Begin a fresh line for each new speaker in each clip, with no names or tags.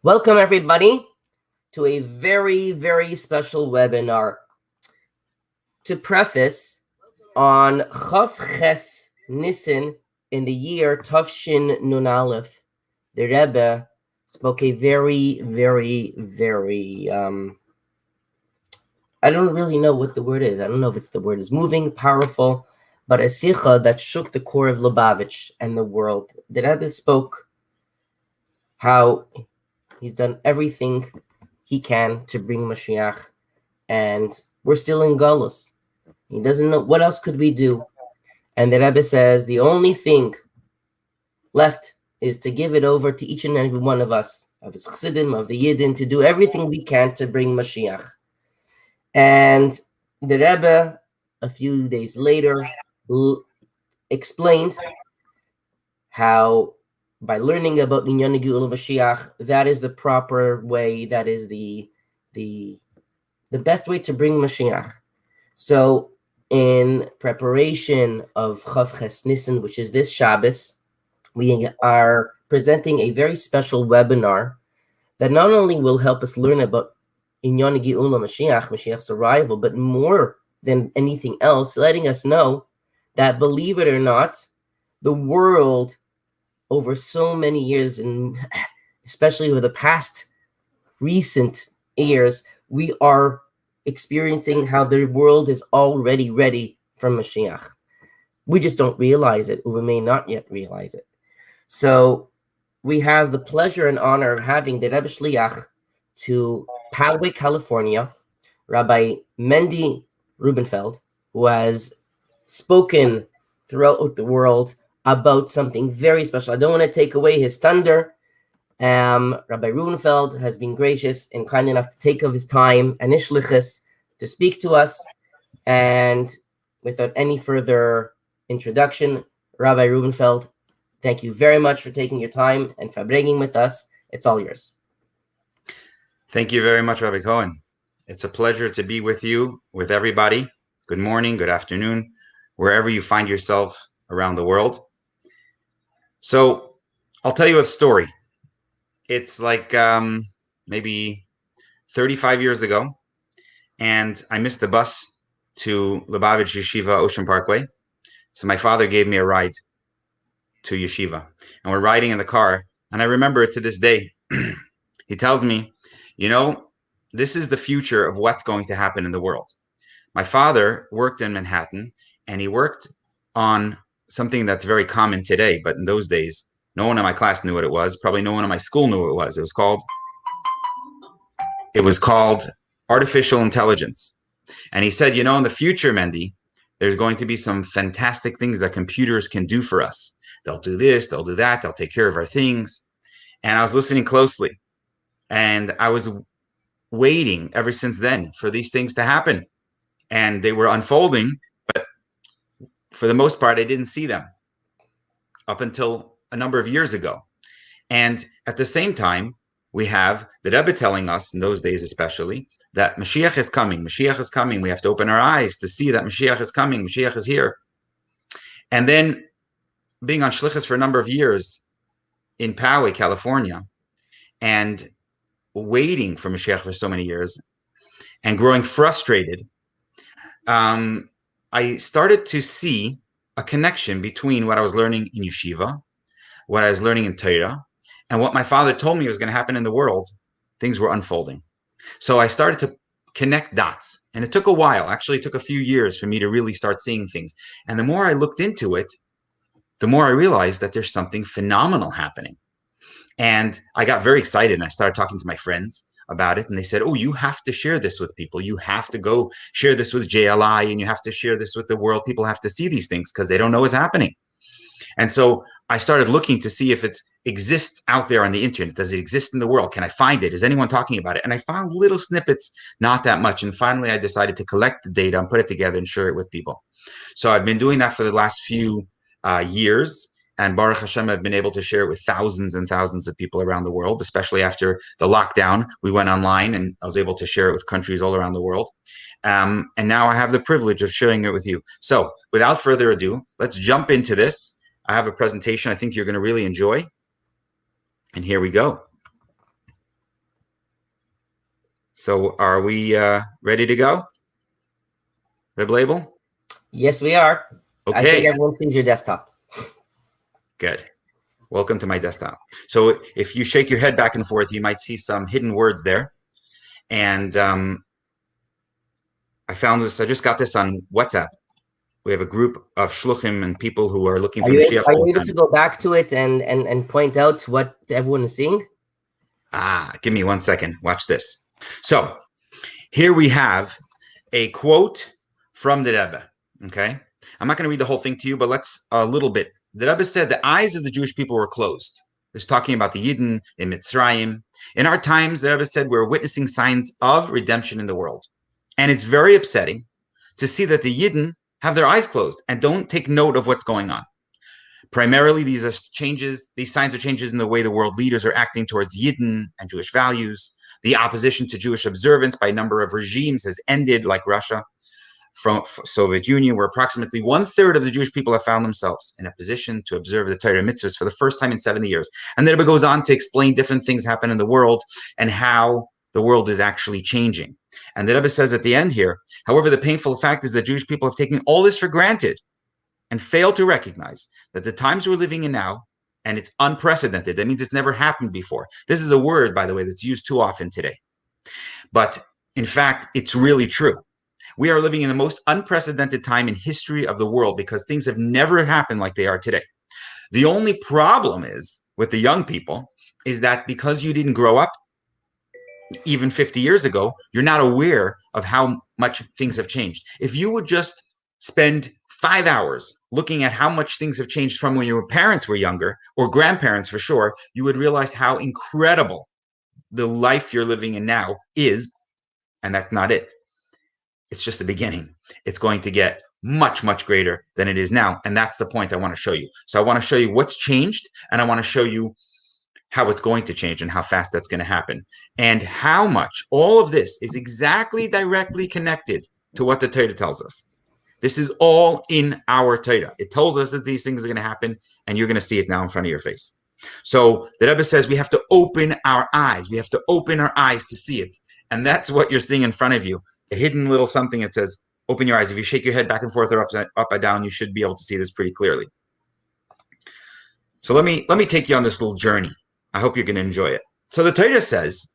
Welcome, everybody, to a very, very special webinar. To preface, on Chav Ches Nissen in the year Tavshin Nun Aleph, the Rebbe spoke a very, very, very, I don't really know what the word is. I don't know if it's the word is moving, powerful, but a sicha that shook the core of Lubavitch and the world. The Rebbe spoke how he's done everything he can to bring Mashiach, and we're still in Galus. He doesn't know what else could we do. And the Rebbe says the only thing left is to give it over to each and every one of us, of his chassidim, of the Yidden, to do everything we can to bring Mashiach. And the Rebbe, a few days later, explained how by learning about Inyan Geula Mashiach, that is the proper way, that is the best way to bring Mashiach. So in preparation of Chav Ches Nissen, which is this Shabbos, we are presenting a very special webinar that not only will help us learn about Inyan Geula Mashiach, Mashiach's arrival, but more than anything else, letting us know that, believe it or not, the world over so many years, and especially over the past recent years, we are experiencing how the world is already ready for Mashiach. We just don't realize it, or we may not yet realize it. So we have the pleasure and honor of having the Rebbe Shliach to Poway, California, Rabbi Mendy Rubenfeld, who has spoken throughout the world about something very special. I don't want to take away his thunder. Rabbi Rubenfeld has been gracious and kind enough to take of his time and ishlichus to speak to us. And without any further introduction, Rabbi Rubenfeld, thank you very much for taking your time and for bringing with us. It's all yours.
Thank you very much, Rabbi Cohen. It's a pleasure to be with you, with everybody. Good morning, good afternoon, wherever you find yourself around the world. So I'll tell you a story. It's like maybe 35 years ago, and I missed the bus to Lubavitch Yeshiva Ocean Parkway. So my father gave me a ride to Yeshiva, and we're riding in the car, and I remember it to this day. He tells me, this is the future of what's going to happen in the world. My father worked in Manhattan, and he worked on something that's very common today, but in those days, no one in my class knew what it was. Probably no one in my school knew what it was. It was called artificial intelligence. And he said, in the future, Mendy, there's going to be some fantastic things that computers can do for us. They'll do this, they'll do that, they'll take care of our things. And I was listening closely, and I was waiting ever since then for these things to happen. And they were unfolding, but for the most part, I didn't see them up until a number of years ago. And at the same time, we have the Rebbe telling us, in those days especially, that Mashiach is coming. Mashiach is coming. We have to open our eyes to see that Mashiach is coming. Mashiach is here. And then being on Shlichus for a number of years in Poway, California, and waiting for Mashiach for so many years and growing frustrated, I started to see a connection between what I was learning in yeshiva, what I was learning in Torah, and what my father told me was going to happen in the world. Things were unfolding. So I started to connect dots, and it took a while. Actually, it took a few years for me to really start seeing things. And the more I looked into it, the more I realized that there's something phenomenal happening. And I got very excited, and I started talking to my friends about it, and they said, oh, you have to share this with people. You have to go share this with JLI, and you have to share this with the world. People have to see these things because they don't know what's happening. And so I started looking to see if it exists out there on the internet. Does it exist in the world? Can I find it? Is anyone talking about it? And I found little snippets, not that much. And finally, I decided to collect the data and put it together and share it with people. So I've been doing that for the last few years. And Baruch Hashem, I've been able to share it with thousands and thousands of people around the world, especially after the lockdown. We went online, and I was able to share it with countries all around the world. And now I have the privilege of sharing it with you. So without further ado, let's jump into this. I have a presentation I think you're going to really enjoy. And here we go. So are we ready to go? Reb Label?
Yes, we are. I think
Okay,
everyone sees your desktop.
good. Welcome to my desktop. So if you shake your head back and forth, you might see some hidden words there. And I found this, I just got this on WhatsApp. We have a group of shluchim and people who are looking for Mashiach
Are
all
you
the
able to
time.
go back to it and point out what everyone is seeing?
Give me 1 second. Watch this. So here we have a quote from the Rebbe. Okay. I'm not going to read the whole thing to you, but let's a little bit. The Rebbe said the eyes of the Jewish people were closed. He's talking about the Yidden in Mitzrayim. In our times, the Rebbe said we're witnessing signs of redemption in the world. And it's very upsetting to see that the Yidden have their eyes closed and don't take note of what's going on. Primarily, these signs are changes in the way the world leaders are acting towards Yidden and Jewish values. The opposition to Jewish observance by a number of regimes has ended, like Russia, from Soviet Union, where approximately 1/3 of the Jewish people have found themselves in a position to observe the Torah mitzvahs for the first time in 70 years. And then it goes on to explain different things happen in the world and how the world is actually changing. And the Rebbe says at the end here, however, the painful fact is that Jewish people have taken all this for granted and fail to recognize that the times we're living in now, and it's unprecedented. That means it's never happened before. This is a word, by the way, that's used too often today. But in fact, it's really true. We are living in the most unprecedented time in history of the world because things have never happened like they are today. The only problem is with the young people is that because you didn't grow up even 50 years ago, you're not aware of how much things have changed. If you would just spend 5 hours looking at how much things have changed from when your parents were younger, or grandparents for sure, you would realize how incredible the life you're living in now is. And that's not it. It's just the beginning. It's going to get much, much greater than it is now. And that's the point I want to show you. So I want to show you what's changed, and I want to show you how it's going to change and how fast that's going to happen, and how much all of this is exactly directly connected to what the Torah tells us. This is all in our Torah. It tells us that these things are going to happen, and you're going to see it now in front of your face. So the Rebbe says we have to open our eyes. We have to open our eyes to see it. And that's what you're seeing in front of you. A hidden little something that says, open your eyes. If you shake your head back and forth or upside down, you should be able to see this pretty clearly. So let me take you on this little journey. I hope you're going to enjoy it. So the Torah says,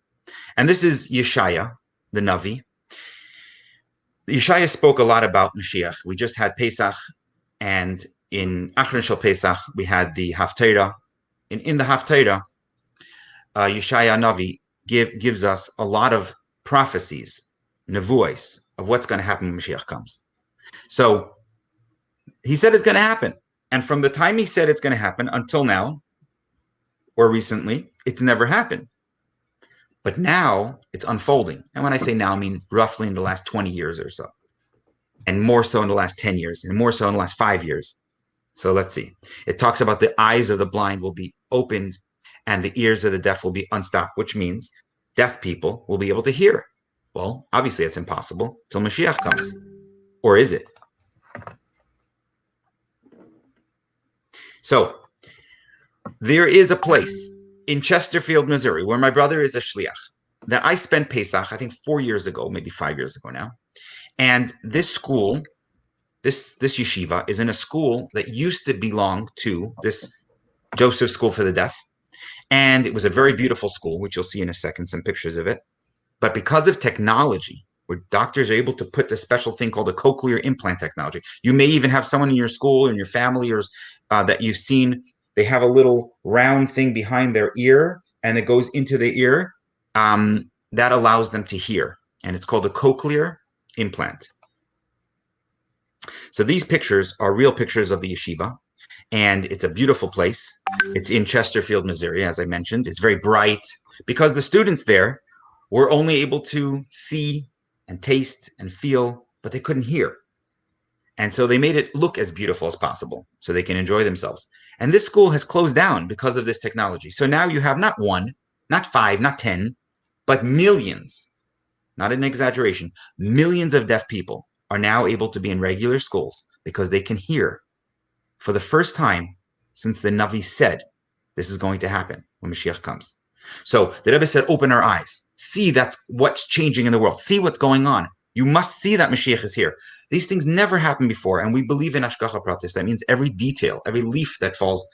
and this is Yeshaya, the Navi. Yeshaya spoke a lot about Mashiach. We just had Pesach, and in Achron Shel Pesach, we had the Haftarah. In the Haftarah, Yeshaya Navi gives us a lot of prophecies, nevuos, of what's going to happen when Mashiach comes. So he said it's going to happen. And from the time he said it's going to happen until now, or recently, it's never happened. But now it's unfolding. And when I say now, I mean roughly in the last 20 years or so. And more so in the last 10 years, and more so in the last 5 years. So let's see. It talks about the eyes of the blind will be opened and the ears of the deaf will be unstopped, which means deaf people will be able to hear. Well, obviously it's impossible till Mashiach comes. Or is it? So there is a place in Chesterfield, Missouri, where my brother is a shliach, that I spent Pesach, I think 4 years ago, maybe 5 years ago now. And this school, this yeshiva, is in a school that used to belong to this Joseph School for the Deaf. And it was a very beautiful school, which you'll see in a second, some pictures of it. But because of technology, where doctors are able to put this special thing called a cochlear implant technology, you may even have someone in your school, in your family, or that you've seen, they have a little round thing behind their ear, and it goes into the ear. That allows them to hear. And it's called a cochlear implant. So these pictures are real pictures of the yeshiva, and it's a beautiful place. It's in Chesterfield, Missouri, as I mentioned. It's very bright because the students there were only able to see and taste and feel, but they couldn't hear. And so they made it look as beautiful as possible so they can enjoy themselves. And this school has closed down because of this technology. So now you have not 1, not 5, not 10, but millions, not an exaggeration, millions of deaf people are now able to be in regular schools because they can hear for the first time since the Navi said this is going to happen when Mashiach comes. So the Rebbe said, open our eyes. See that's what's changing in the world. See what's going on. You must see that Mashiach is here. These things never happened before, and we believe in Hashgacha Pratis. That means every detail, every leaf that falls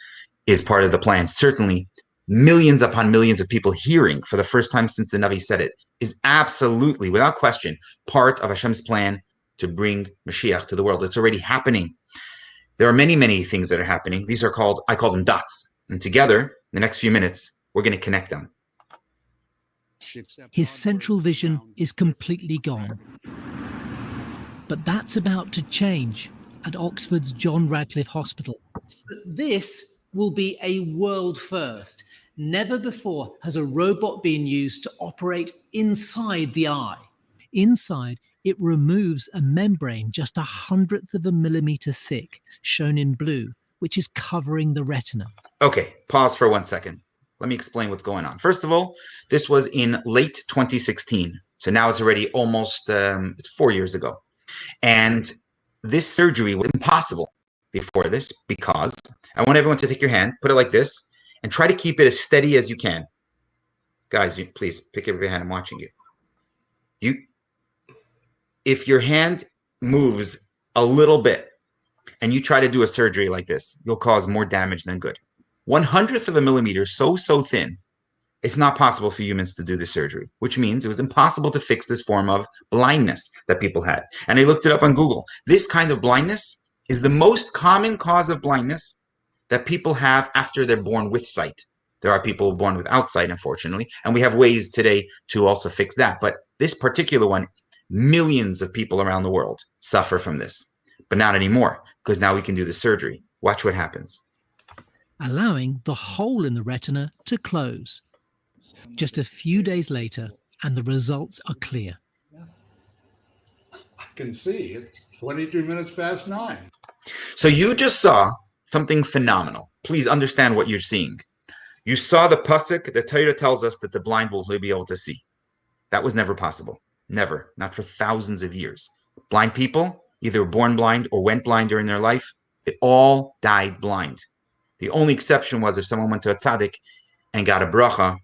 is part of the plan. Certainly, millions upon millions of people hearing for the first time since the Navi said it is absolutely, without question, part of Hashem's plan to bring Mashiach to the world. It's already happening. There are many, many things that are happening. These are called, I call them dots. And together, in the next few minutes, we're going to connect them.
His central vision is completely gone. But that's about to change at Oxford's John Radcliffe Hospital. This will be a world first. Never before has a robot been used to operate inside the eye. Inside, it removes a membrane just 1/100 of a millimeter thick, shown in blue, which is covering the retina.
Okay, pause for 1 second. Let me explain what's going on. First of all, this was in late 2016. So now it's already almost, it's 4 years ago. And this surgery was impossible before this because I want everyone to take your hand, put it like this, and try to keep it as steady as you can. Guys, please pick up your hand. I'm watching you. If your hand moves a little bit and you try to do a surgery like this, you'll cause more damage than good. 1/100 of a millimeter, so thin, it's not possible for humans to do this surgery, which means it was impossible to fix this form of blindness that people had. And I looked it up on Google. This kind of blindness is the most common cause of blindness that people have after they're born with sight. There are people born without sight, unfortunately, and we have ways today to also fix that. But this particular one, millions of people around the world suffer from this, but not anymore, because now we can do the surgery. Watch what happens.
Allowing the hole in the retina to close. Just a few days later, and the results are clear.
I can see it's 22 minutes past 9.
So you just saw something phenomenal. Please understand what you're seeing. You saw the pasuk. The Torah tells us that the blind will be able to see. That was never possible. Never. Not for thousands of years. Blind people, either born blind or went blind during their life, they all died blind. The only exception was if someone went to a tzaddik and got a bracha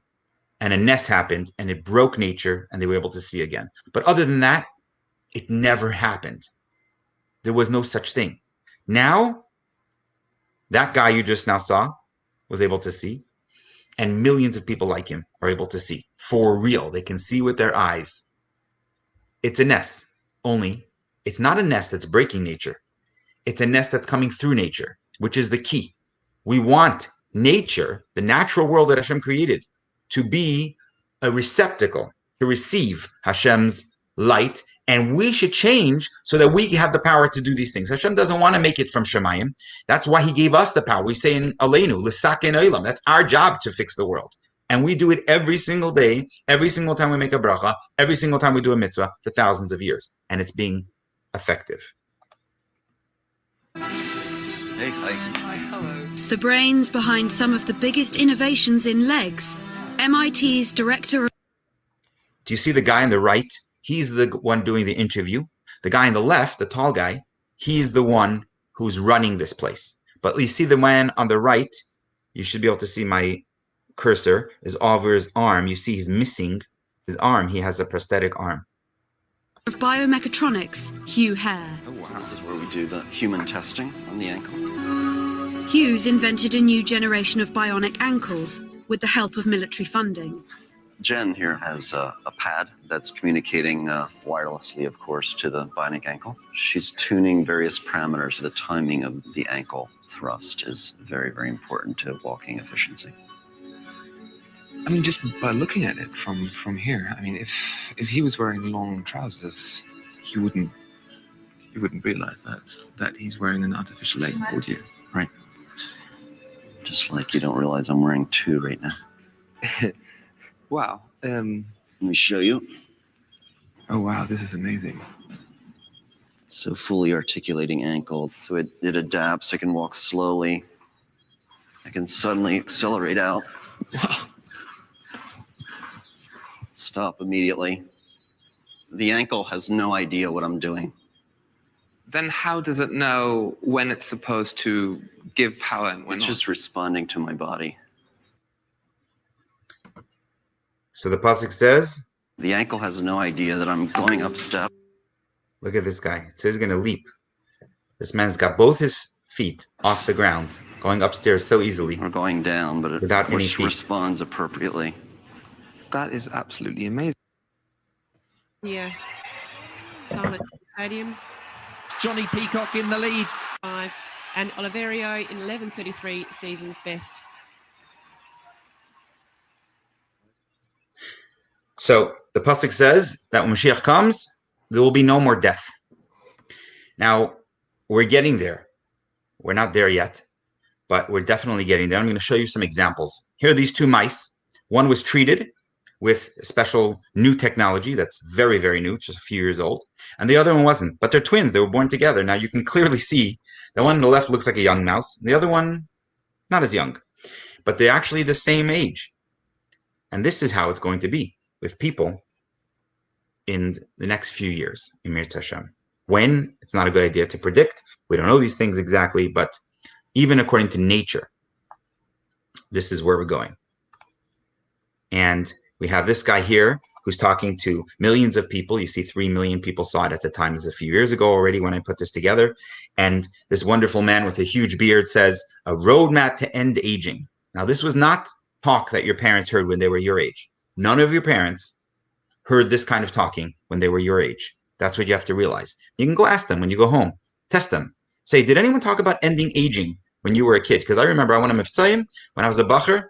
and a nes happened and it broke nature and they were able to see again. But other than that, it never happened. There was no such thing. Now, that guy you just now saw was able to see, and millions of people like him are able to see. For real. They can see with their eyes. It's a nes, only it's not a nes that's breaking nature. It's a nes that's coming through nature, which is the key. We want nature, the natural world that Hashem created, to be a receptacle to receive Hashem's light, and we should change so that we have the power to do these things. Hashem doesn't want to make it from Shemayim. That's why he gave us the power. We say in Aleinu, L'saken Olam. That's our job to fix the world. And we do it every single day, every single time we make a bracha, every single time we do a mitzvah for thousands of years. And it's being effective.
Hey, hi.
Hi, hello.
The brains behind some of the biggest innovations in legs. MIT's director of...
Do you see the guy on the right? He's the one doing the interview. The guy on the left, the tall guy, he's the one who's running this place. But you see the man on the right, you should be able to see my cursor is over his arm. You see he's missing his arm. He has a prosthetic arm.
Of biomechatronics, Hugh Hare.
Oh, wow. This is where we do the human testing on the ankle.
Hughes invented a new generation of bionic ankles with the help of military funding.
Jen here has a pad that's communicating wirelessly, of course, to the bionic ankle. She's tuning various parameters. The timing of the ankle thrust is very, very important to walking efficiency.
I mean, just by looking at it from here, I mean, if he was wearing long trousers, he wouldn't realize that he's wearing an artificial leg, would you?
Right. Just like you don't realize I'm wearing two right now.
Wow.
Let me show you.
Oh, wow, this is amazing.
So fully articulating ankle. So it adapts. I can walk slowly. I can suddenly accelerate out.
Wow.
Stop immediately. The ankle has no idea what I'm doing.
Then how does it know when it's supposed to give power and when
It's
not?
just responding to my body.
So the pasuk says,
The ankle has no idea that I'm going up step.
look at this guy. It says he's going to leap. This man's got both his feet off the ground, going upstairs so easily
Or going down, but it
without any feet.
responds appropriately.
That is absolutely amazing.
Yeah. Silence Stadium.
Johnny Peacock in the lead.
5. And Oliverio in 11:33, season's best.
So the pasuk says that when Mashiach comes, there will be no more death. Now, we're getting there. We're not there yet, but we're definitely getting there. I'm going to show you some examples. Here are these two mice. One was treated with special new technology that's very, very new, just a few years old. And the other one wasn't, but they're twins. They were born together. Now you can clearly see the one on the left looks like a young mouse. The other one, not as young, but they're actually the same age. And this is how it's going to be with people in the next few years, in Mir Hashem. When? It's not a good idea to predict. We don't know these things exactly, but even according to nature, this is where we're going. And we have this guy here who's talking to millions of people. You see 3 million people saw it at the time. This is a few years ago already when I put this together. And this wonderful man with a huge beard says, a roadmap to end aging. Now, this was not talk that your parents heard when they were your age. None of your parents heard this kind of talking when they were your age. That's what you have to realize. You can go ask them when you go home. Test them. Say, did anyone talk about ending aging when you were a kid? Because I remember I went to Miftzayim when I was a bacher,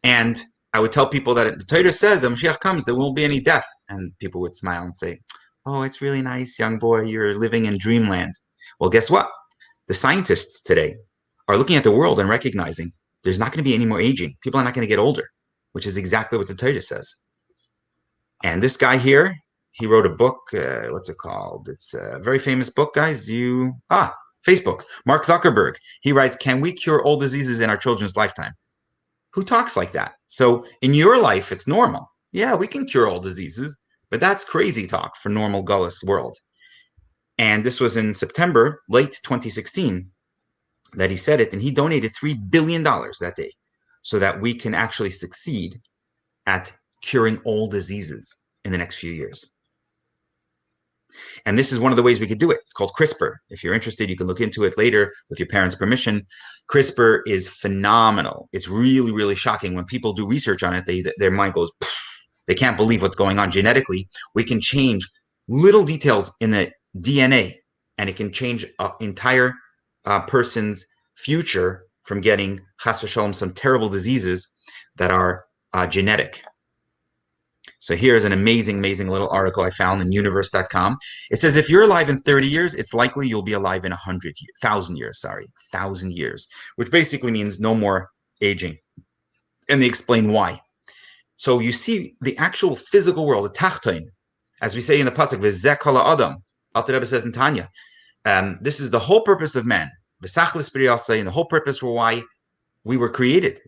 and I would tell people that the Torah says that Mashiach comes, there won't be any death. And people would smile and say, oh, it's really nice, young boy. You're living in dreamland. Well, guess what? The scientists today are looking at the world and recognizing there's not going to be any more aging. People are not going to get older, which is exactly what the Torah says. And this guy here, he wrote a book. What's it called? It's a very famous book, guys. Facebook. Mark Zuckerberg. He writes, can we cure all diseases in our children's lifetime? Who talks like that? So in your life, it's normal. Yeah, we can cure all diseases, but that's crazy talk for normal Gullus world. And this was in September, late 2016, that he said it, and he donated $3 billion that day so that we can actually succeed at curing all diseases in the next few years. And this is one of the ways we could do it. It's called CRISPR. If you're interested, you can look into it later with your parents' permission. CRISPR is phenomenal. It's really, really shocking. When people do research on it, their mind goes, they can't believe what's going on genetically. We can change little details in the DNA, and it can change an entire person's future from getting, chas v'shalom, some terrible diseases that are genetic. So here's an amazing, amazing little article I found in universe.com. It says, if you're alive in 30 years, it's likely you'll be alive in 1,000 years, which basically means no more aging. And they explain why. So you see the actual physical world, the tachton, as we say in the pasuk, v'zeh kol ha'adam, Alter Rebbe says in Tanya, this is the whole purpose of man. V'sachlis b'riyasai, and the whole purpose for why we were created.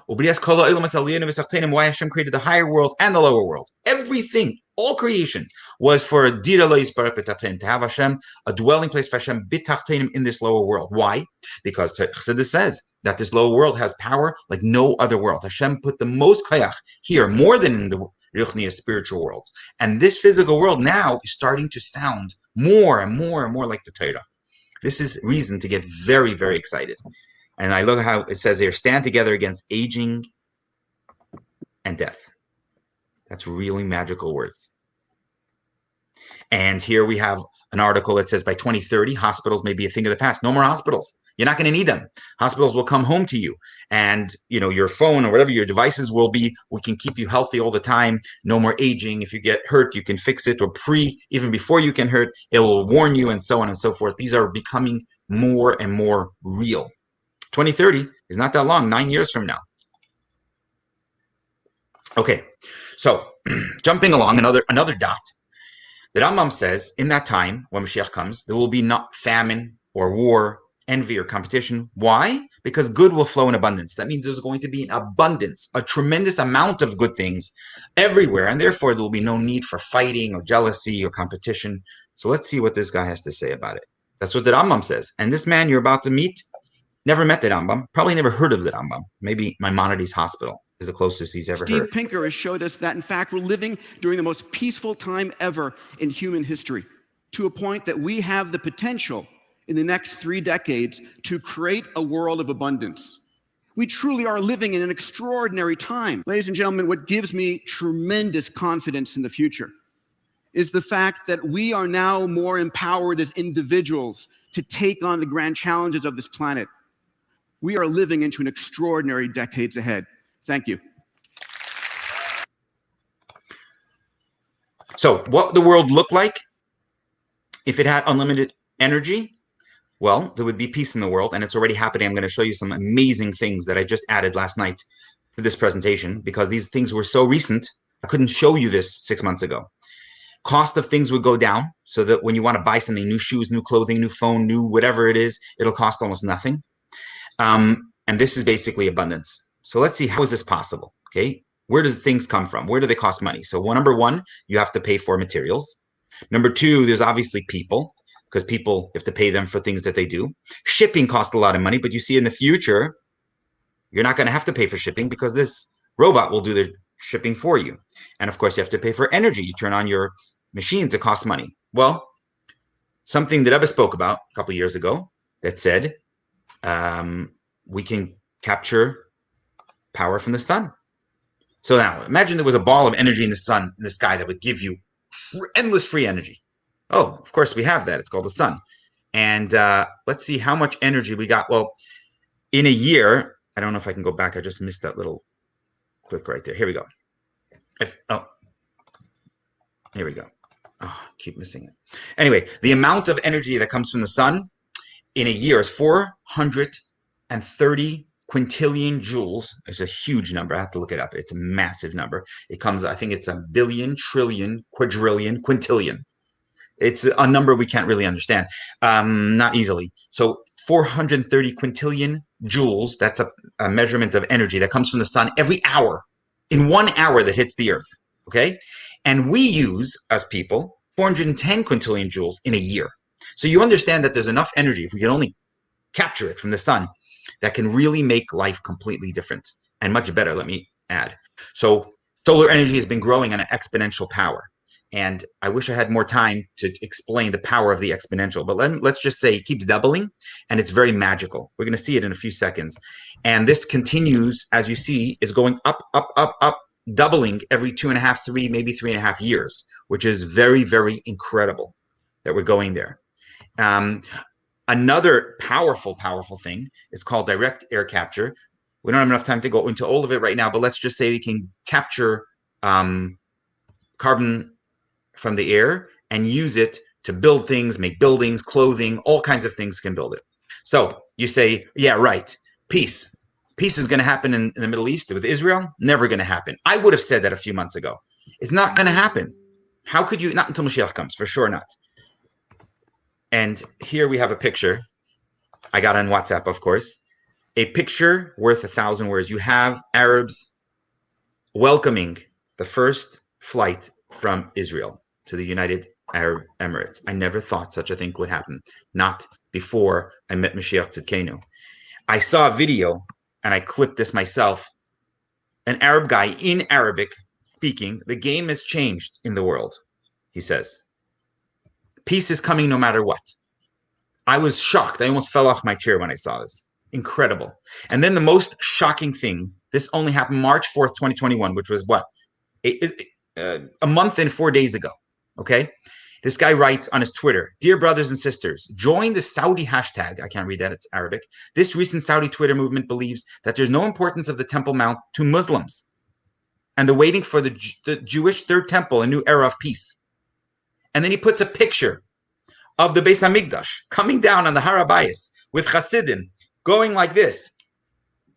Why Hashem created the higher world and the lower world. Everything, all creation, was for a dira lo yisparek b'tachtenim, to have Hashem, a dwelling place for Hashem, b'tachtenim, in this lower world. Why? Because Chassidus says that this lower world has power like no other world. Hashem put the most kayach here, more than in the Ruchniya spiritual world. And this physical world now is starting to sound more and more and more like the Torah. This is reason to get very, very excited. And I look at how it says here, stand together against aging and death. That's really magical words. And here we have an article that says by 2030, hospitals may be a thing of the past. No more hospitals. You're not going to need them. Hospitals will come home to you. And, your phone or whatever your devices will be, we can keep you healthy all the time. No more aging. If you get hurt, you can fix it, or even before you can hurt, it will warn you, and so on and so forth. These are becoming more and more real. 2030 is not that long, 9 years from now. Okay, so jumping along, another dot. The Rambam says in that time, when Mashiach comes, there will be not famine or war, envy or competition. Why? Because good will flow in abundance. That means there's going to be an abundance, a tremendous amount of good things everywhere, and therefore there will be no need for fighting or jealousy or competition. So let's see what this guy has to say about it. That's what the Rambam says. And this man you're about to meet never met the Rambam, probably never heard of the Rambam, maybe Maimonides Hospital. is the closest he's ever
Steve
heard.
Pinker has showed us that, in fact, we're living during the most peaceful time ever in human history, to a point that we have the potential in the next 3 decades to create a world of abundance. We truly are living in an extraordinary time. Ladies and gentlemen, what gives me tremendous confidence in the future is the fact that we are now more empowered as individuals to take on the grand challenges of this planet. We are living into an extraordinary decades ahead. Thank you.
So what the world look like if it had unlimited energy? Well, there would be peace in the world, and it's already happening. I'm going to show you some amazing things that I just added last night to this presentation, because these things were so recent, I couldn't show you this 6 months ago. Cost of things would go down, so that when you want to buy something, new shoes, new clothing, new phone, new whatever it is, it'll cost almost nothing. And this is basically abundance. So let's see, how is this possible? Okay, where does things come from? Where do they cost money? So number one, you have to pay for materials. Number two, there's obviously people, because people have to pay them for things that they do. Shipping costs a lot of money, but you see in the future, you're not going to have to pay for shipping because this robot will do the shipping for you. And of course, you have to pay for energy. You turn on your machines, it costs money. Well, something that Ebba spoke about a couple of years ago that said we can capture power from the sun. So now imagine there was a ball of energy in the sun, in the sky, that would give you endless free energy. Oh, of course we have that. It's called the sun. And let's see how much energy we got. Well, in a year, I don't know if I can go back. I just missed that little click right there. Here we go. Here we go. Oh, I keep missing it. Anyway, the amount of energy that comes from the sun in a year is 430 quintillion joules. It's a huge number. I have to look it up. It's a massive number. It comes, I think it's a billion, trillion, quadrillion, quintillion. It's a number we can't really understand, not easily. So 430 quintillion joules, that's a measurement of energy that comes from the sun every hour, in 1 hour that hits the earth, okay? And we use, as people, 410 quintillion joules in a year. So you understand that there's enough energy, if we can only capture it from the sun, that can really make life completely different and much better, let me add. So solar energy has been growing on an exponential power. And I wish I had more time to explain the power of the exponential, but let's just say it keeps doubling, and it's very magical. We're going to see it in a few seconds. And this continues, as you see, is going up, up, up, up, doubling every 2.5, 3, maybe 3.5 years, which is very, very incredible that we're going there. Another powerful, powerful thing is called direct air capture. We don't have enough time to go into all of it right now, but let's just say you can capture carbon from the air and use it to build things, make buildings, clothing, all kinds of things can build it. So you say, yeah, right, peace. Peace is going to happen in the Middle East with Israel? Never going to happen. I would have said that a few months ago. It's not going to happen. How could you? Not until Mashiach comes, for sure not. And here we have a picture. I got on WhatsApp, of course. A picture worth 1,000 words. You have Arabs welcoming the first flight from Israel to the United Arab Emirates. I never thought such a thing would happen. Not before I met Mashiach Tzidkenu. I saw a video, and I clipped this myself. An Arab guy in Arabic speaking, the game has changed in the world, he says. Peace is coming no matter what. I was shocked. I almost fell off my chair when I saw this. Incredible. And then the most shocking thing, this only happened March 4th, 2021, which was what? A month and 4 days ago, okay? This guy writes on his Twitter, "Dear brothers and sisters, join the Saudi hashtag." I can't read that, it's Arabic. "This recent Saudi Twitter movement believes that there's no importance of the Temple Mount to Muslims, and they're waiting for the Jewish Third Temple, a new era of peace." And then he puts a picture of the Beis HaMikdash coming down on the Har HaBayis with Hasidim going like this,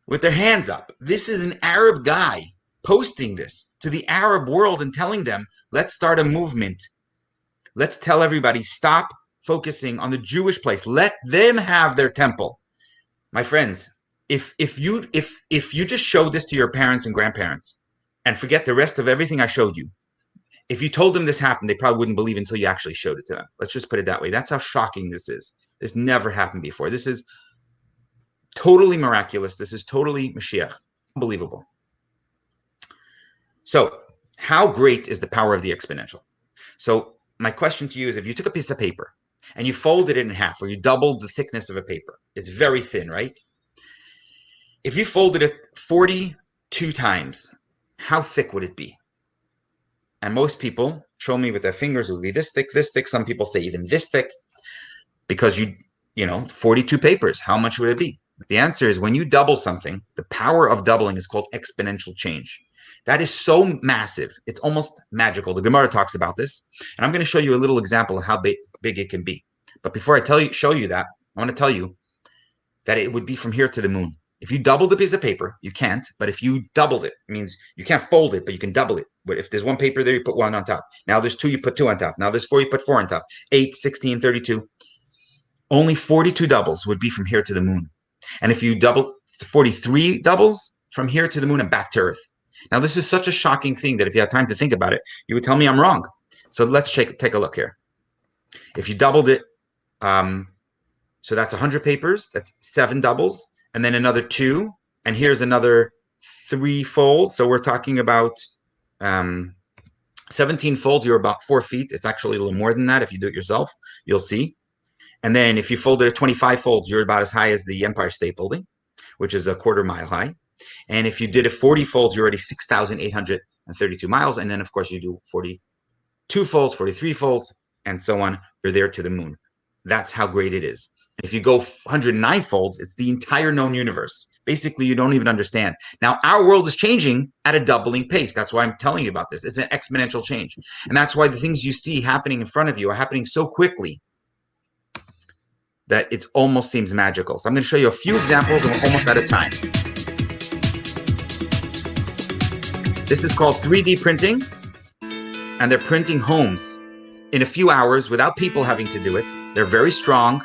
with their hands up. This is an Arab guy posting this to the Arab world and telling them, let's start a movement. Let's tell everybody, stop focusing on the Jewish place. Let them have their temple. My friends, if you just show this to your parents and grandparents and forget the rest of everything I showed you, if you told them this happened, they probably wouldn't believe until you actually showed it to them. Let's just put it that way. That's how shocking this is. This never happened before. This is totally miraculous. This is totally Mashiach. Unbelievable. So how great is the power of the exponential? So my question to you is, if you took a piece of paper and you folded it in half, or you doubled the thickness of a paper, it's very thin, right? If you folded it 42 times, how thick would it be? And most people show me with their fingers, it would be this thick, this thick. Some people say even this thick, because 42 papers, how much would it be? The answer is, when you double something, the power of doubling is called exponential change. That is so massive. It's almost magical. The Gemara talks about this, and I'm going to show you a little example of how big it can be. But before I show you that, I want to tell you that it would be from here to the moon. If you double the piece of paper, you can't. But if you doubled it, it means you can't fold it, but you can double it. But if there's one paper there, you put one on top. Now there's two, you put two on top. Now there's four, you put four on top. 8, 16, 32. Only 42 doubles would be from here to the moon. And if you double 43 doubles, from here to the moon and back to Earth. Now, this is such a shocking thing that if you had time to think about it, you would tell me I'm wrong. So let's take a look here. If you doubled it, so that's 100 papers, that's 7 doubles, and then another 2, and here's another 3 folds. So we're talking about 17 folds. You're about 4 feet. It's actually a little more than that. If you do it yourself, you'll see. And then if you folded it 25 folds, you're about as high as the Empire State Building, which is a quarter mile high. And if you did it 40 folds, you're already 6,832 miles. And then, of course, you do 42 folds, 43 folds, and so on. You're there to the moon. That's how great it is. If you go 109 folds, it's the entire known universe. Basically, you don't even understand. Now, our world is changing at a doubling pace. That's why I'm telling you about this. It's an exponential change. And that's why the things you see happening in front of you are happening so quickly that it almost seems magical. So I'm going to show you a few examples, and we're almost out of time. This is called 3D printing, and they're printing homes in a few hours without people having to do it. They're very strong,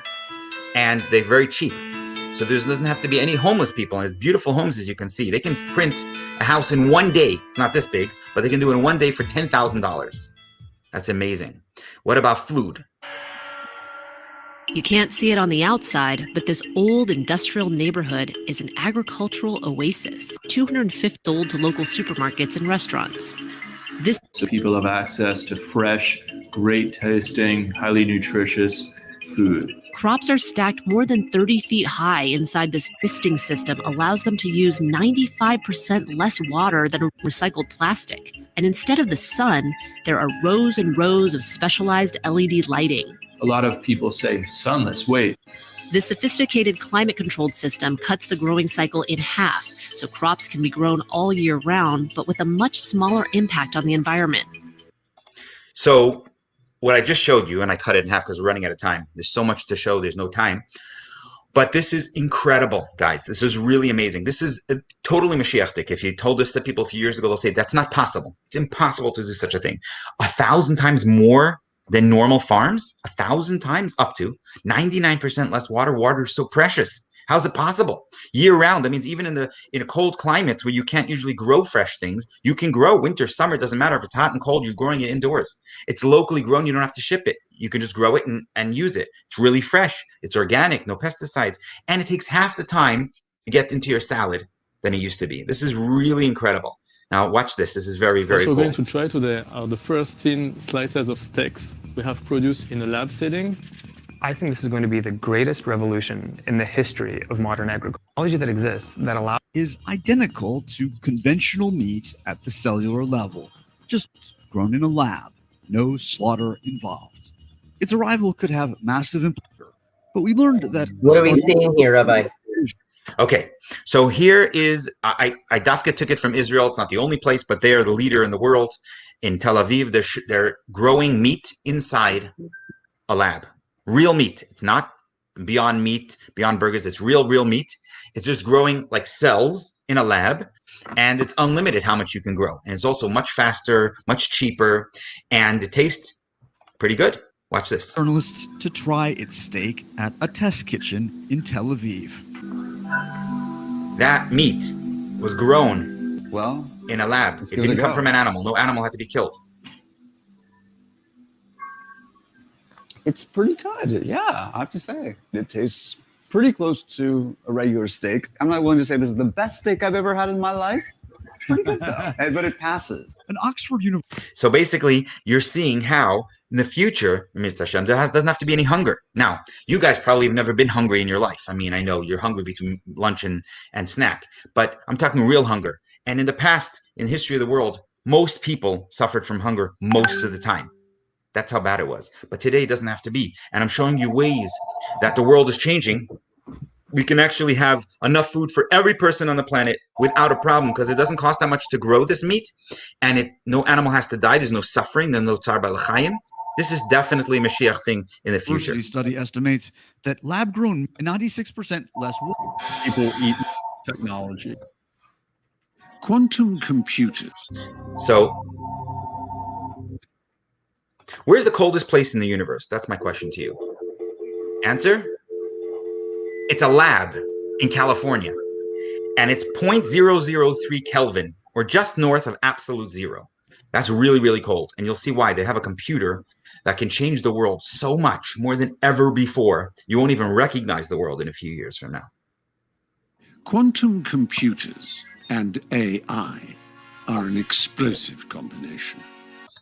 and they're very cheap. So there doesn't have to be any homeless people. And it's beautiful homes, as you can see. They can print a house in one day. It's not this big, but they can do it in one day for $10,000. That's amazing. What about food?
You can't see it on the outside, but this old industrial neighborhood is an agricultural oasis. 205th sold to local supermarkets and restaurants.
So people have access to fresh, great tasting, highly nutritious food.
Crops are stacked more than 30 feet high inside this fisting system, allows them to use 95% less water than recycled plastic. And instead of the sun, there are rows and rows of specialized LED lighting.
A lot of people say, sun, let's wait.
This sophisticated climate-controlled system cuts the growing cycle in half, so crops can be grown all year round, but with a much smaller impact on the environment.
So what I just showed you, and I cut it in half because we're running out of time. There's so much to show, there's no time. But this is incredible, guys. This is really amazing. This is totally Mashiachtic. If you told this to people a few years ago, they'll say, that's not possible. It's impossible to do such a thing. 1,000 times more than normal farms, 1,000 times, up to 99% less water. Water is so precious. How's it possible? Year round. That means even in a cold climates where you can't usually grow fresh things, you can grow winter, summer. It doesn't matter if it's hot and cold. You're growing it indoors. It's locally grown. You don't have to ship it. You can just grow it and use it. It's really fresh. It's organic, no pesticides, and it takes half the time to get into your salad than it used to be. This is really incredible. Now watch this. This is very, very cool.
What we're going to try today are the first thin slices of steaks we have produced in a lab setting.
I think this is going to be the greatest revolution in the history of modern agriculture. Technology that exists that allows
is identical to conventional meat at the cellular level, just grown in a lab, no slaughter involved. Its arrival could have massive impact, but we learned that...
What are we seeing here, Rabbi?
Okay, so here is, I Dafka took it from Israel. It's not the only place, but they are the leader in the world. In Tel Aviv, they're growing meat inside a lab. Real meat. It's not Beyond Meat, Beyond Burgers. It's real meat. It's just growing like cells in a lab, and it's unlimited how much you can grow. And it's also much faster, much cheaper, and it tastes pretty good. Watch this.
Journalists to try its steak at a test kitchen in Tel Aviv.
That meat was grown in a lab. It didn't come from an animal. No animal had to be killed.
It's pretty good. Yeah, I have to say. It tastes pretty close to a regular steak. I'm not willing to say this is the best steak I've ever had in my life, Pretty good though, but it passes.
An Oxford University.
So basically, you're seeing how in the future, Mr. Hashem, there doesn't have to be any hunger. Now, you guys probably have never been hungry in your life. I mean, I know you're hungry between lunch and snack, but I'm talking real hunger. And in the past, in the history of the world, most people suffered from hunger most of the time. That's how bad it was. But today it doesn't have to be. And I'm showing you ways that the world is changing. We can actually have enough food for every person on the planet without a problem, because it doesn't cost that much to grow this meat, and no animal has to die. There's no suffering. There's no tzar b'lachayim. This is definitely a Mashiach thing in the future.
The study estimates that lab-grown 96% less people eat technology.
Quantum computers.
So, where's the coldest place in the universe? That's my question to you. Answer? It's a lab in California, and it's 0.003 Kelvin, or just north of absolute zero. That's really, really cold, and you'll see why. They have a computer that can change the world so much, more than ever before. You won't even recognize the world in a few years from now.
Quantum computers and AI are an explosive combination.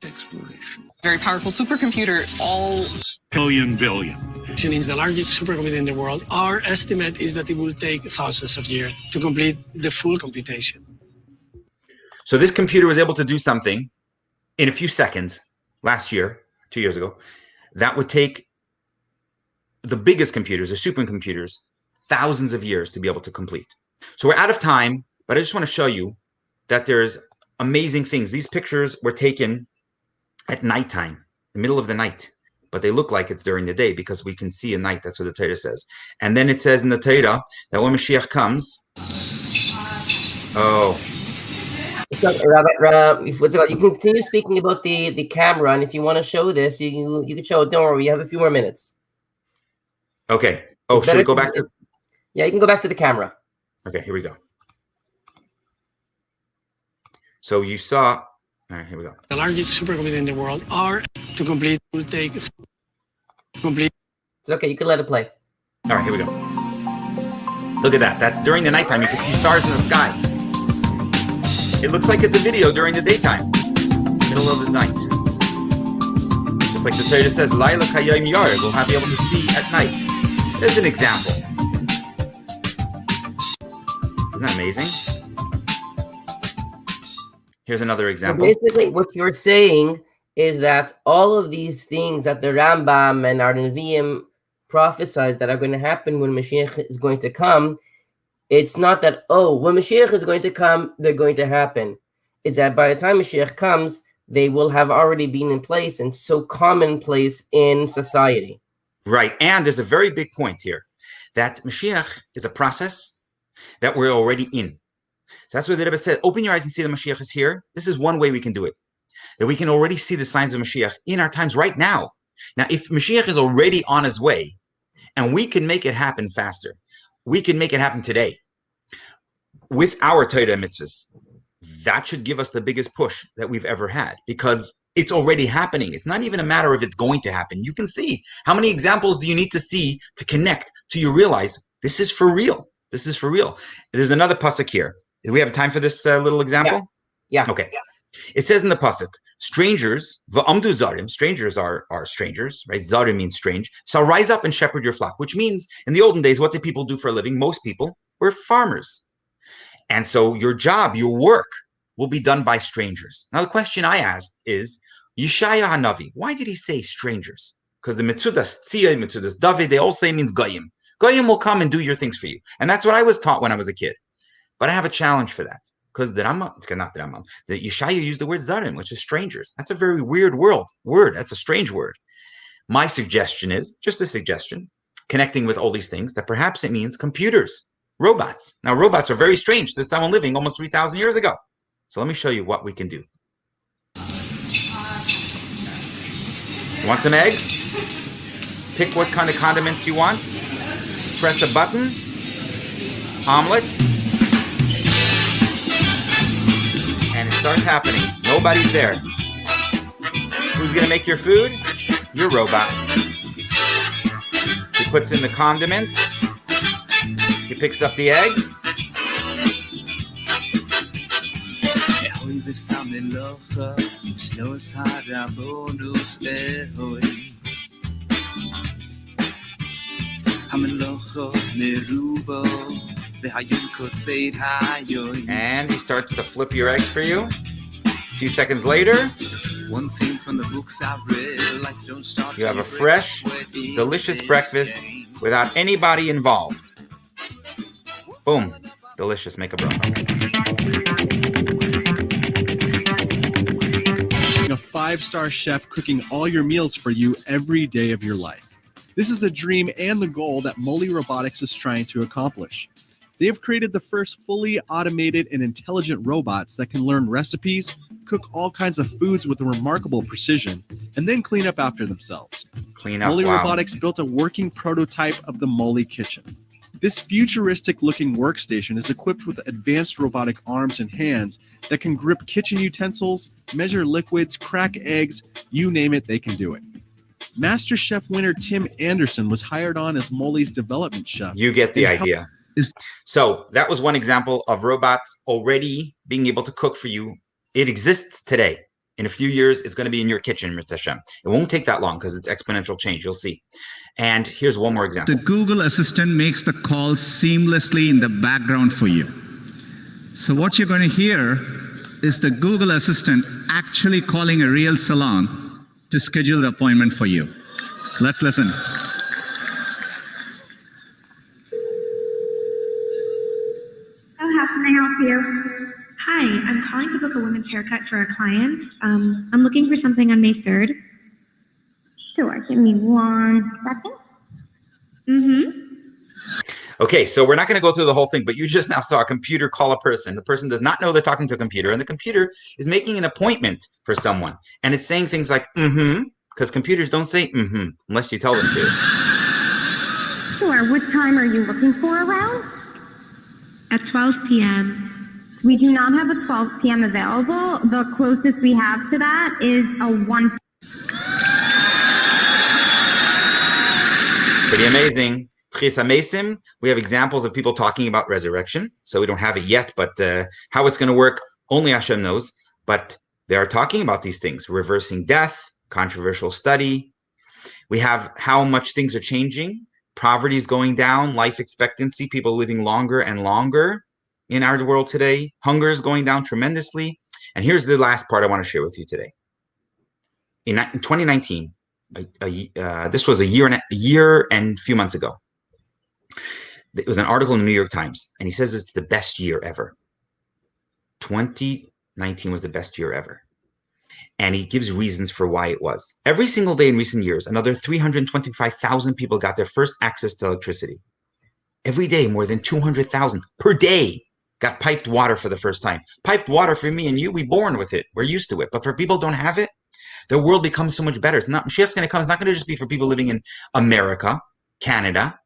Exploration.
Very powerful supercomputer, all
billion.
It's the largest supercomputer in the world. Our estimate is that it will take thousands of years to complete the full computation.
So this computer was able to do something in a few seconds last year, 2 years ago, that would take the biggest computers, the supercomputers, thousands of years to be able to complete. So we're out of time, but I just want to show you that there's amazing things. These pictures were taken at nighttime, the middle of the night, but they look like it's during the day because we can see at night. That's what the Torah says. And then it says in the Torah that when Mashiach comes,
you can continue speaking about the camera, and if you want to show this, you can show it. Don't worry, you have a few more minutes.
Okay. Oh, should we go back to?
Yeah, you can go back to the camera.
Okay, here we go. So you saw. All right, here we go.
The largest supercomputer in the world are to complete will take complete.
It's okay, you can let it play.
All right, here we go. Look at that. That's during the nighttime. You can see stars in the sky. It looks like it's a video during the daytime. It's the middle of the night. Just like the Torah says, Laila kayayim yared, we'll be able to see at night. There's an example. Isn't that amazing? Here's another example.
So basically, what you're saying is that all of these things that the Rambam and our Nevi'im prophesied that are going to happen when Mashiach is going to come, it's not that, when Mashiach is going to come, they're going to happen. It's that by the time Mashiach comes, they will have already been in place and so commonplace in society.
Right. And there's a very big point here that Mashiach is a process that we're already in. So that's what the Rebbe said. Open your eyes and see the Mashiach is here. This is one way we can do it. That we can already see the signs of Mashiach in our times right now. Now, if Mashiach is already on his way and we can make it happen faster, we can make it happen today with our Torah mitzvahs. That should give us the biggest push that we've ever had because it's already happening. It's not even a matter of it's going to happen. You can see how many examples do you need to see to connect till you realize this is for real. This is for real. There's another pasuk here. Do we have time for this little example?
Yeah.
Okay. It says in the pasuk, strangers, v'amdu zarim, strangers are strangers, right? Zarim means strange. So rise up and shepherd your flock, which means in the olden days, what did people do for a living? Most people were farmers. And so your job, your work will be done by strangers. Now, the question I asked is, Yeshaya Hanavi, why did he say strangers? Because the Metzudas Tzia, Metzudas David, they all say means Goyim. Goyim will come and do your things for you. And that's what I was taught when I was a kid. But I have a challenge for that. Because the Rambam, it's not the Rambam, the Yeshaya used the word Zarim, which is strangers. That's a very weird word. That's a strange word. My suggestion is, just a suggestion, connecting with all these things, that perhaps it means computers, robots. Now, robots are very strange. There's someone living almost 3,000 years ago. So let me show you what we can do. You want some eggs? Pick what kind of condiments you want. Press a button. Omelet. And it starts happening. Nobody's there. Who's going to make your food? Your robot. He puts in the condiments. He picks up the eggs. And he starts to flip your eggs for you. A few seconds later, you have a fresh, delicious breakfast without anybody involved. Boom. Delicious. Make a bracha.
A 5-star chef cooking all your meals for you every day of your life. This is the dream and the goal that Moli Robotics is trying to accomplish. They have created the first fully automated and intelligent robots that can learn recipes, cook all kinds of foods with a remarkable precision, and then clean up after themselves.
Clean up,
Moli
wow.
Robotics built a working prototype of the Moli kitchen. This futuristic-looking workstation is equipped with advanced robotic arms and hands that can grip kitchen utensils, measure liquids, crack eggs, you name it, they can do it. Master Chef winner Tim Anderson was hired on as Moli's development chef.
You get the idea. So that was one example of robots already being able to cook for you. It exists today. In a few years, it's going to be in your kitchen, Mitzvah Hashem. It won't take that long because it's exponential change. You'll see. And here's one more example.
The Google Assistant makes the calls seamlessly in the background for you. So what you're going to hear is the Google Assistant actually calling a real salon to schedule the appointment for you. Let's listen.
How can I help you? Hi, I'm calling to book a women's haircut for a client. I'm looking for something on May 3rd. Sure, give me 1 second.
Okay, so we're not going to go through the whole thing, but you just now saw a computer call a person. The person does not know they're talking to a computer, and the computer is making an appointment for someone. And it's saying things like, because computers don't say unless you tell them to.
Sure, what time are you looking for around? At 12 p.m. We do not have a 12 p.m. available. The closest we have to that is a 1.
Pretty amazing. We have examples of people talking about resurrection. So we don't have it yet, but how it's going to work, only Hashem knows. But they are talking about these things. Reversing death, controversial study. We have how much things are changing. Poverty is going down, life expectancy, people living longer and longer in our world today. Hunger is going down tremendously. And here's the last part I want to share with you today. In 2019, this was a year and a few months ago. It was an article in the New York Times, and he says it's the best year ever. 2019 was the best year ever. And he gives reasons for why it was. Every single day in recent years, another 325,000 people got their first access to electricity. Every day, more than 200,000 per day got piped water for the first time. Piped water for me and you, we born with it. We're used to it. But for people who don't have it, the world becomes so much better. It's not, Mashiach's going to come. It's not going to just be for people living in America, Canada,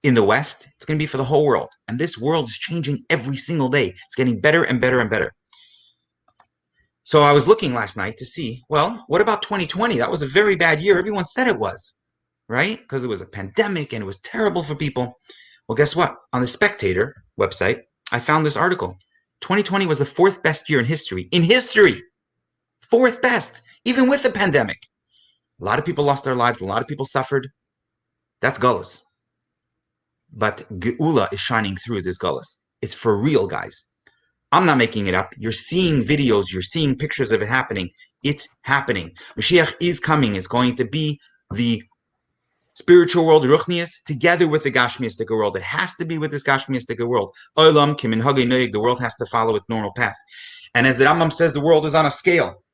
in the West. It's going to be for the whole world. And this world is changing every single day. It's getting better and better and better. So I was looking last night to see, well, what about 2020? That was a very bad year. Everyone said it was, right? Because it was a pandemic and it was terrible for people. Well, guess what? On the Spectator website, I found this article. 2020 was the 4th best year in history. In history! 4th best, even with the pandemic. A lot of people lost their lives. A lot of people suffered. That's Gullus. But Geula is shining through this Gullus. It's for real, guys. I'm not making it up. You're seeing videos. You're seeing pictures of it happening. It's happening. Mashiach is coming. It's going to be the spiritual world, Ruchnius, together with the Gashmiistic world. It has to be with this Gashmiistic world. Olam kimin hagei noyeg. The world has to follow its normal path. And as the Rambam says, the world is on a scale.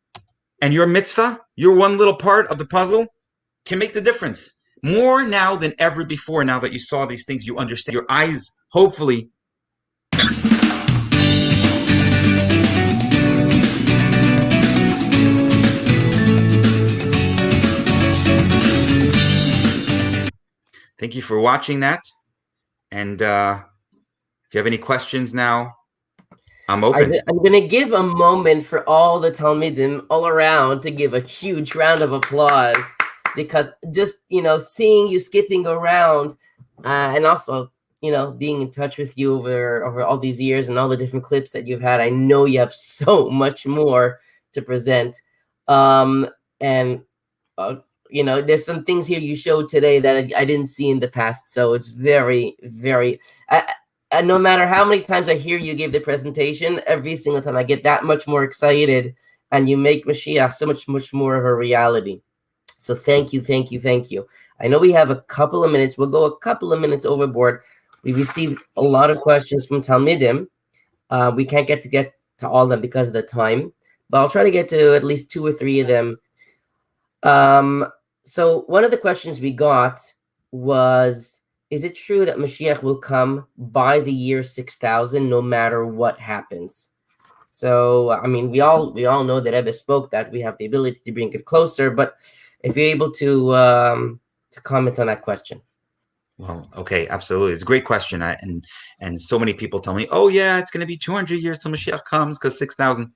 And your mitzvah, your one little part of the puzzle, can make the difference. More now than ever before, now that you saw these things, you understand. Your eyes, hopefully, thank you for watching that. And if you have any questions now, I'm open.
I'm going to give a moment for all the Talmidim all around to give a huge round of applause, because just, seeing you skipping around and also being in touch with you over all these years and all the different clips that you've had. I know you have so much more to present. And there's some things here you showed today that I didn't see in the past. So it's very, very, and no matter how many times I hear you give the presentation, every single time I get that much more excited, and you make Mashiach so much more of a reality. So thank you, thank you, thank you. I know we have a couple of minutes. We'll go a couple of minutes overboard. We received a lot of questions from Talmidim. We can't get to all of them because of the time, but I'll try to get to at least 2 or 3 of them. So one of the questions we got was, is it true that Mashiach will come by the year 6000 no matter what happens? So, I mean, we all know that Rebbe spoke that we have the ability to bring it closer, but if you're able to comment on that question.
Well, okay, absolutely. It's a great question. And so many people tell me, oh yeah, it's going to be 200 years till Mashiach comes because 6000.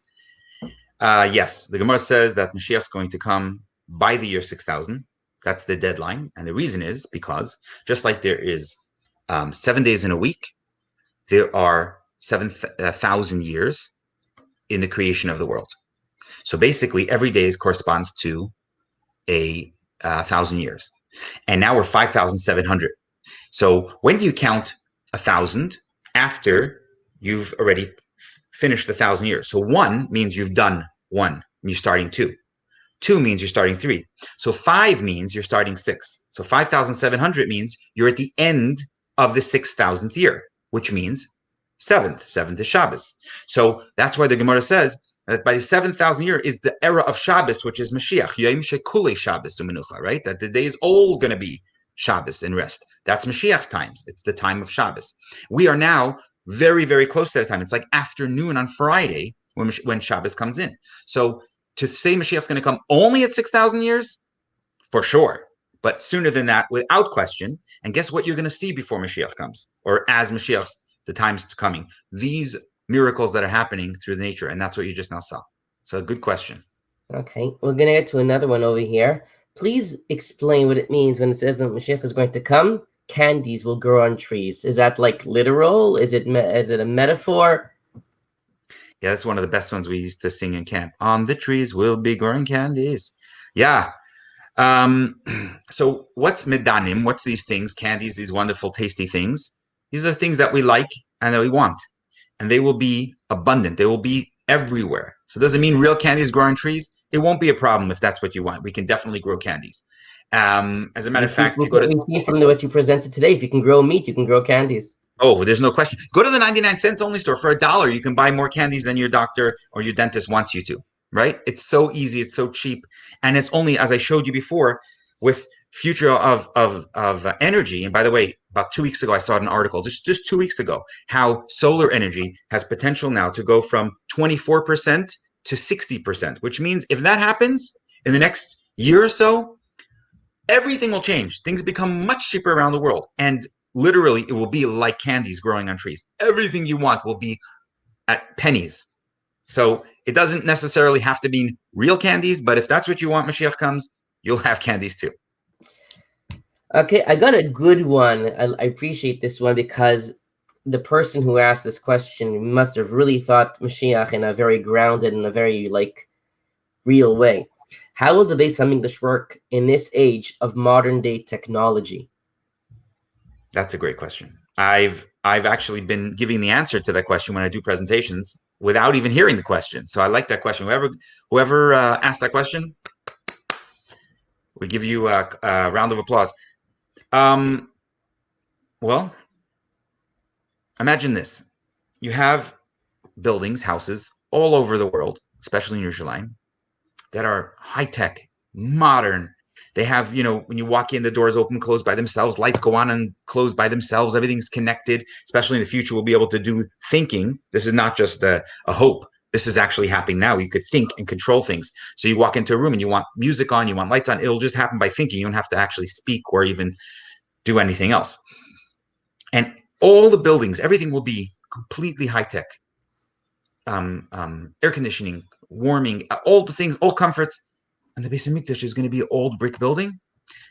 Yes, the Gemara says that Mashiach is going to come by the year 6000. That's the deadline. And the reason is because just like there is 7 days in a week, there are 7,000 years in the creation of the world. So basically every day corresponds to a 1,000 years. And now we're 5,700. So when do you count 1,000? After you've already finished the 1,000 years. So 1 means you've done 1, and you're starting 2. 2 means you're starting 3. So 5 means you're starting 6. So 5,700 means you're at the end of the 6,000th year, which means 7th. 7th is Shabbos. So that's why the Gemara says that by the 7,000th year is the era of Shabbos, which is Mashiach. Yom Shekulei Shabbos u'Menucha, right? That the day is all going to be Shabbos and rest. That's Mashiach's times. It's the time of Shabbos. We are now very, very close to that time. It's like afternoon on Friday when Shabbos comes in. So to say Mashiach's going to come only at 6,000 years, for sure. But sooner than that, without question. And guess what you're going to see before Mashiach comes? Or as Mashiach's, the time's coming. These miracles that are happening through the nature. And that's what you just now saw. So a good question.
Okay. We're going to get to another one over here. Please explain what it means when it says that Mashiach is going to come. Candies will grow on trees. Is that like literal? Is it a metaphor?
Yeah, that's one of the best ones we used to sing in camp. On the trees will be growing candies. Yeah. So what's medanim? What's these things? Candies, these wonderful, tasty things. These are things that we like and that we want. And they will be abundant. They will be everywhere. So does it mean real candies grow on trees? It won't be a problem if that's what you want. We can definitely grow candies. As a matter of fact, you go to...
We see from what you presented today, if you can grow meat, you can grow candies.
Oh, there's no question. Go to the 99-cent only store. For $1, you can buy more candies than your doctor or your dentist wants you to, right? It's so easy. It's so cheap. And it's only, as I showed you before, with future of energy. And by the way, about 2 weeks ago, I saw an article, just 2 weeks ago, how solar energy has potential now to go from 24% to 60%, which means if that happens in the next year or so, everything will change. Things become much cheaper around the world. And literally, it will be like candies growing on trees. Everything you want will be at pennies. So it doesn't necessarily have to mean real candies, but if that's what you want, Mashiach comes, you'll have candies too.
Okay, I got a good one. I appreciate this one because the person who asked this question must have really thought Mashiach in a very grounded and a very real way. How will the Beis HaMikdash work in this age of modern day technology?
That's a great question. I've actually been giving the answer to that question when I do presentations without even hearing the question. So I like that question. Whoever asked that question, we give you a round of applause. Well, imagine this. You have buildings, houses all over the world, especially in Yerushalayim, that are high-tech, modern. They have, when you walk in, the doors open, close by themselves, lights go on and close by themselves. Everything's connected, especially in the future, we'll be able to do thinking. This is not just a hope. This is actually happening now. You could think and control things. So you walk into a room and you want music on, you want lights on. It'll just happen by thinking. You don't have to actually speak or even do anything else. And all the buildings, everything will be completely high-tech. Air conditioning, warming, all the things, all comforts. And the Beis HaMikdash is going to be an old brick building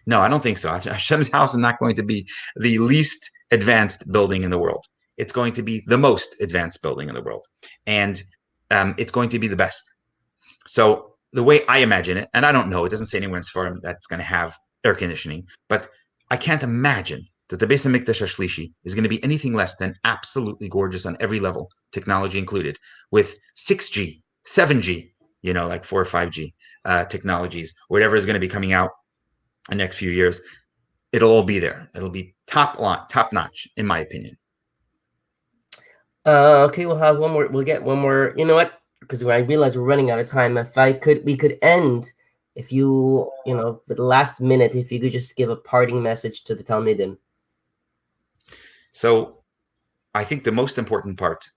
No, I don't think so. Hashem's house is not going to be the least advanced building in the world. It's going to be the most advanced building in the world. And it's going to be the best. So the way I imagine it, and I don't know, it doesn't say anywhere in Sfarim that's going to have air conditioning, but I can't imagine that the Beis HaMikdash HaShlishi is going to be anything less than absolutely gorgeous on every level, technology included, with 6G, 7G, like 4 or 5G technologies, whatever is going to be coming out in the next few years. It'll all be there. It'll be top notch, in my opinion.
Okay, we'll have one more. We'll get one more. You know what? Because I realize we're running out of time. We could end. If you, for the last minute, if you could just give a parting message to the Talmidim.
So, I think the most important part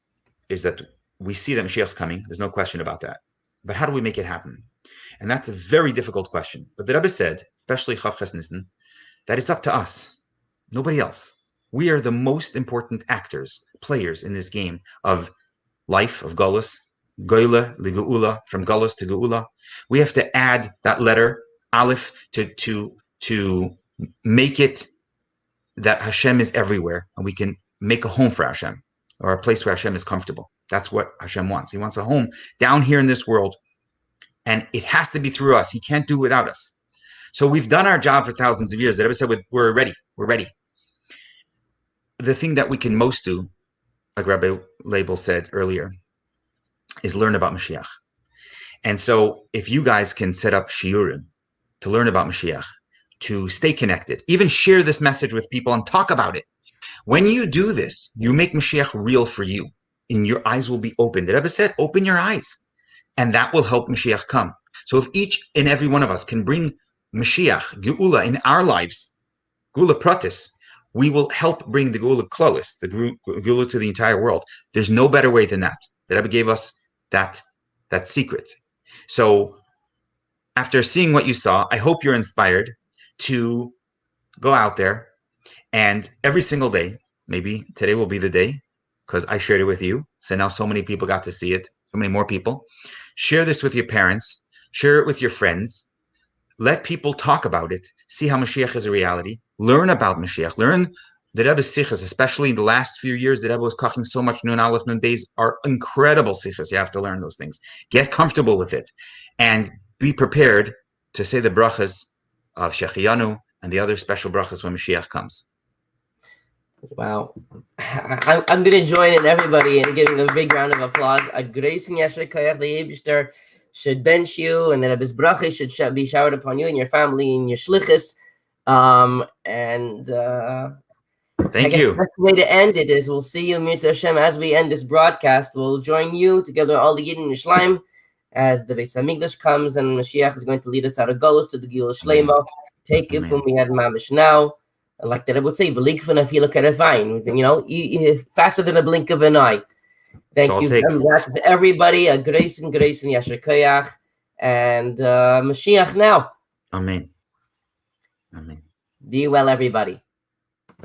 is that we see that Mashiach's coming. There's no question about that. But how do we make it happen? And that's a very difficult question. But the Rebbe said, especially Chav Ches Nissen, that it's up to us, nobody else. We are the most important players in this game of life, of Golus, Goyle li Geula, from Golus to Geula. We have to add that letter, Aleph, to make it that Hashem is everywhere, and we can make a home for Hashem, or a place where Hashem is comfortable. That's what Hashem wants. He wants a home down here in this world, and it has to be through us. He can't do without us. So we've done our job for thousands of years. The Rebbe said, we're ready. We're ready. The thing that we can most do, like Rabbi Label said earlier, is learn about Mashiach. And so if you guys can set up shiurim to learn about Mashiach, to stay connected, even share this message with people and talk about it. When you do this, you make Mashiach real for you, and your eyes will be opened. The Rebbe said, open your eyes, and that will help Mashiach come. So if each and every one of us can bring Mashiach, Geula, in our lives, Geula Pratis, we will help bring the Geula Klolis, the Geula to the entire world. There's no better way than that. The Rebbe gave us that secret. So after seeing what you saw, I hope you're inspired to go out there and every single day, maybe today will be the day because I shared it with you. So now so many people got to see it, so many more people. Share this with your parents, share it with your friends. Let people talk about it. See how Mashiach is a reality. Learn about Mashiach. Learn the Rebbe's sichas, especially in the last few years. The Rebbe was talking so much. Nun Aleph, Nun Beis are incredible sichas. You have to learn those things. Get comfortable with it, and be prepared to say the brachas of Shechianu and the other special brachas when Mashiach comes.
Wow. I'm going to join in everybody and giving a big round of applause. A grace in Yasher Koyach, the Yebishter should bench you, and then Rebbe's bracha should be showered upon you and your family and your shlichus.
Thank you.
The best way to end it is we'll see you, Mitzvah Hashem, as we end this broadcast. We'll join you together, all the Yidden Yishleim, as the Beis HaMikdash comes and Mashiach is going to lead us out of Golus to the Geula Shleima. Take it from me at Mamish now. Like that I would say, faster than a blink of an eye. Thank you to everybody. A grace and Yasher Koyach. And Mashiach now.
Amen. Amen.
Be well, everybody.